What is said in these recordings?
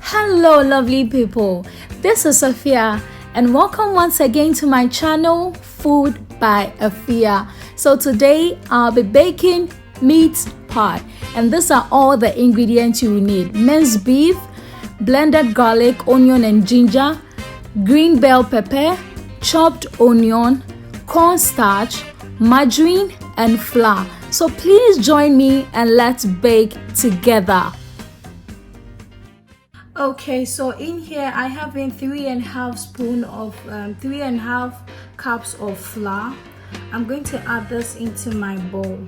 Hello lovely people, this is Sophia and welcome once again to my channel Food by Afia. So today I'll be baking meat pie and these are all the ingredients you will need: minced beef, blended garlic, onion and ginger, green bell pepper, chopped onion, cornstarch, margarine and flour. So please join me and let's bake together. Okay, so in here I have in 3.5 cups of flour. I'm going to add this into my bowl.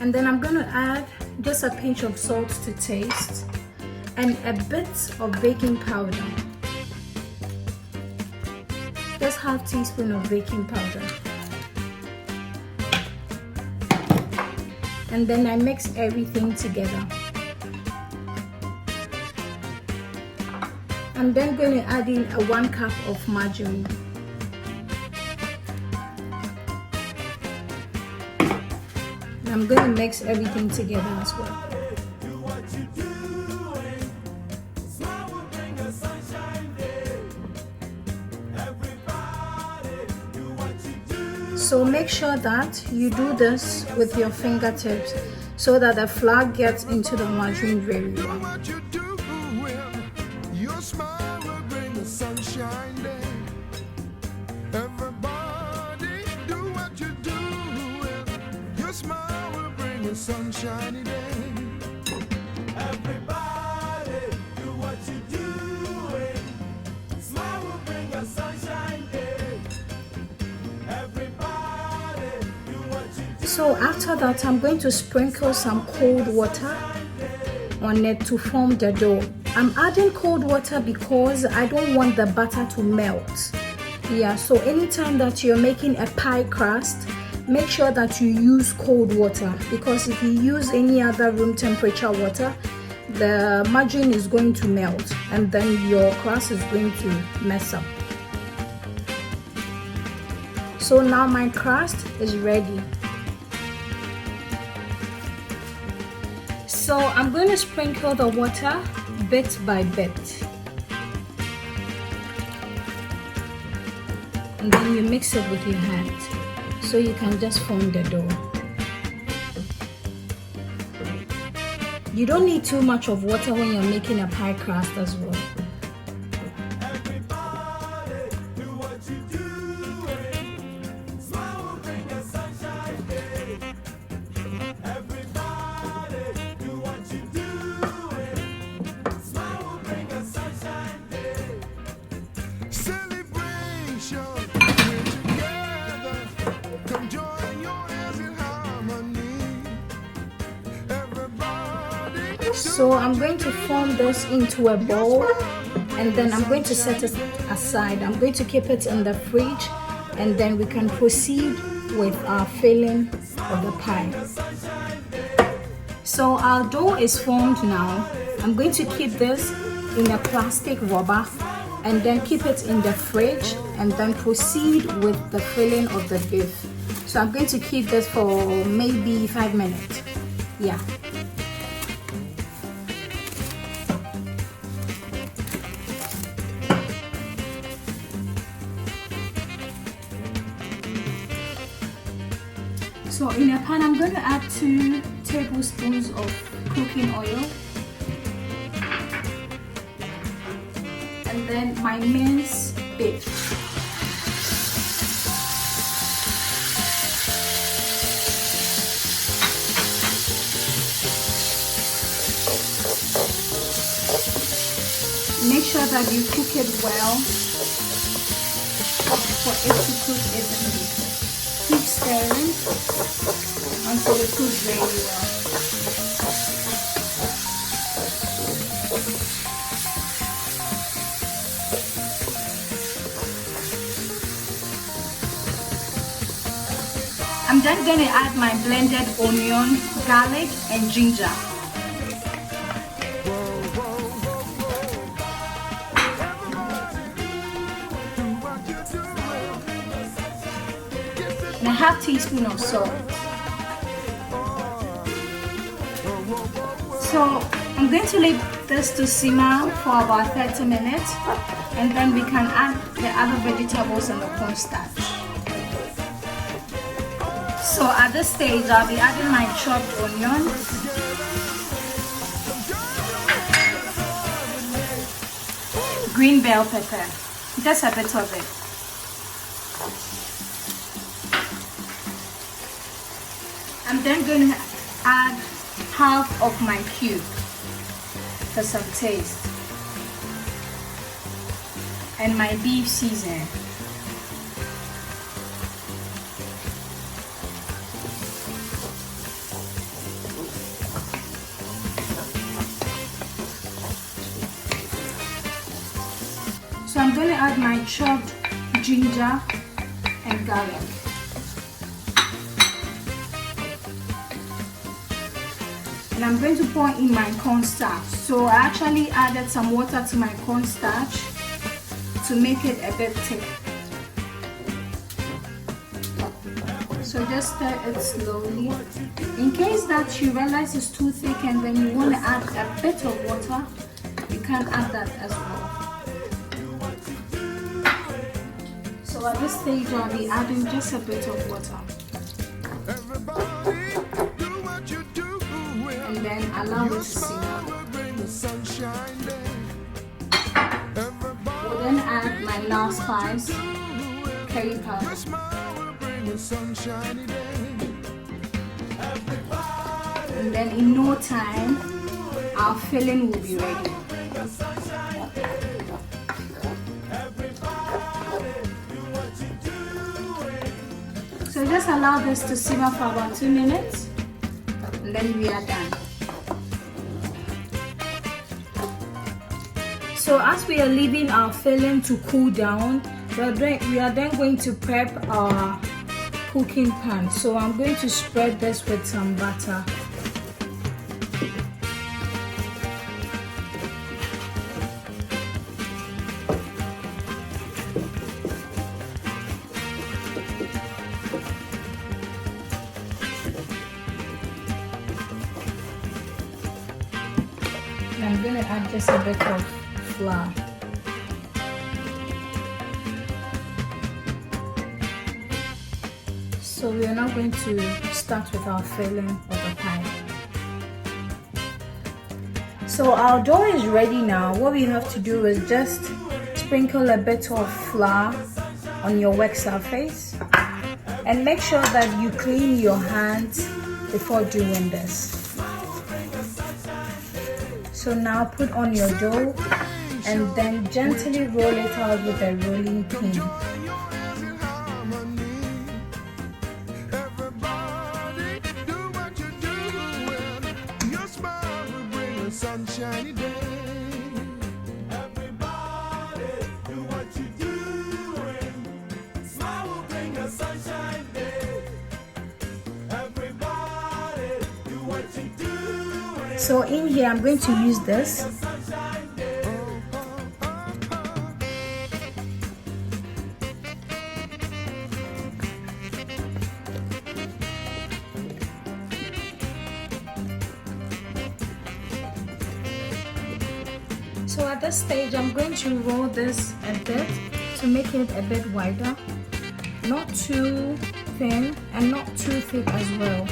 And then I'm going to add just a pinch of salt to taste and a bit of baking powder. Just half teaspoon of baking powder. And then I mix everything together. I'm then going to add in 1 cup of margarine. And I'm going to mix everything together as well. So make sure that you do this with your fingertips so that the flour gets into the margarine very well. Sunshiny day. Everybody do what you doing. Smile will bring a sunshine day. Everybody do what you do. So after that, I'm going to sprinkle some cold water on it to form the dough. I'm adding cold water because I don't want the butter to melt. Yeah, so anytime that you're making a pie crust, make sure that you use cold water, because if you use any other room temperature water, the margarine is going to melt and then your crust is going to mess up. So now my crust is ready. So I'm going to sprinkle the water bit by bit. And then you mix it with your hand, so you can just form the dough. You don't need too much of water when you're making a pie crust as well. Everybody do what you doing. Smile will bring a sunshine day. Everybody do what you doing. Smile will bring a sunshine day. Celebration, we're together. Come join your hands in harmony. Everybody. So I'm going to form this into a bowl and then I'm going to set it aside. I'm going to keep it in the fridge and then we can proceed with our filling of the pie. So our dough is formed now. I'm going to keep this in a plastic rubber and then keep it in the fridge and then proceed with the filling of the beef. So I'm going to keep this for maybe 5 minutes. Yeah. So in a pan, I'm going to add 2 tablespoons of cooking oil. And then my minced beef. Make sure that you cook it well for it to cook evenly. Keep stirring until it cooks very well. I'm then going to add my blended onion, garlic and ginger. Do what you doing. and a half teaspoon of salt. So I'm going to leave this to simmer for about 30 minutes, and then we can add the other vegetables and the cornstarch. So at this stage, I'll be adding my chopped onion, green bell pepper, just a bit of it. I'm then going to add half of my cube for some taste, and my beef seasoning. So I'm going to add my chopped ginger and garlic. And I'm going to pour in my cornstarch. So I actually added some water to my cornstarch to make it a bit thick. So just stir it slowly. In case that you realize it's too thick and then you want to add a bit of water, you can add that as well. So at this stage I'll be adding just a bit of water. And then allow it to simmer. We'll then add my last spice, curry powder. And then in no time, our filling will be ready. So just allow this to simmer for about 2 minutes, and then we are done. So as we are leaving our filling to cool down, we are then going to prep our cooking pan. So I'm going to spread this with some butter. And I'm going to add just a bit of flour. So we are now going to start with our filling of the pie. So our dough is ready now. What we have to do is just sprinkle a bit of flour on your work surface and make sure that you clean your hands before doing this. So now put on your dough and then gently roll it out with a rolling pin. Sunshiny day. Everybody do what you're doing. Smile will bring a sunshine day. Everybody do what you're doing. So in here I'm going to use this. So at this stage, I'm going to roll this a bit to make it a bit wider, not too thin and not too thick as well.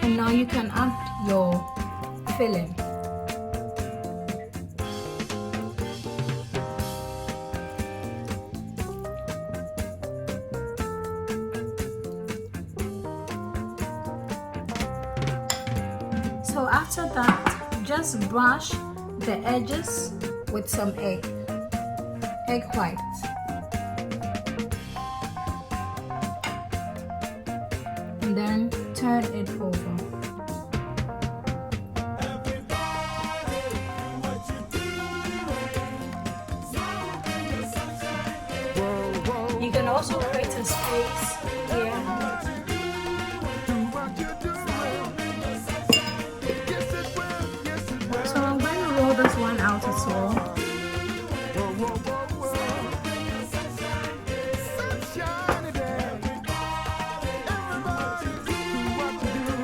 And now you can add your filling. So after that, just brush the edges with some egg white. And then turn it over. You can also create a space here. So I'm going to roll this one out as well. Whoa, whoa, whoa, whoa. Sunshine day. Everybody do what you do.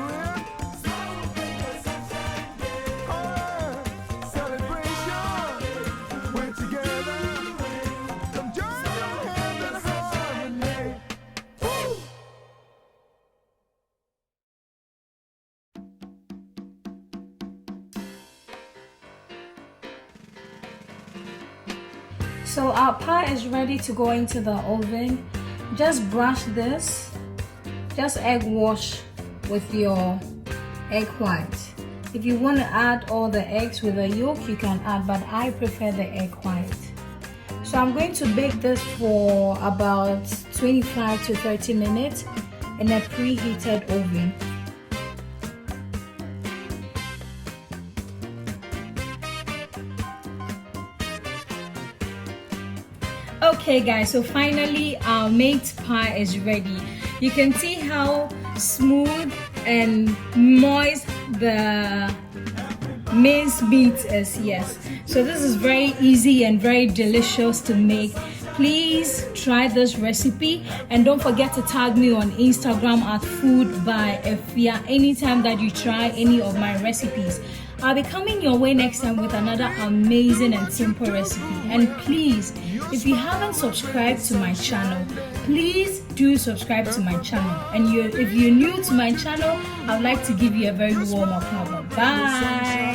Oh, celebration. We're together. Come join your hands in harmony. Woo! So our pie is ready to go into the oven. Just brush this. Just egg wash with your egg white. If you want to add all the eggs with the yolk, you can add, but I prefer the egg white. So I'm going to bake this for about 25 to 30 minutes in a preheated oven. Okay guys, so finally our meat pie is ready. You can see how smooth and moist the mince meat is. Yes, so this is very easy and very delicious to make. Please try this recipe and don't forget to tag me on Instagram at Food by Efia anytime that you try any of my recipes. I'll be coming your way next time with another amazing and simple recipe. And please, if you haven't subscribed to my channel, please do subscribe to my channel. And if you're new to my channel, I'd like to give you a very warm welcome. Bye.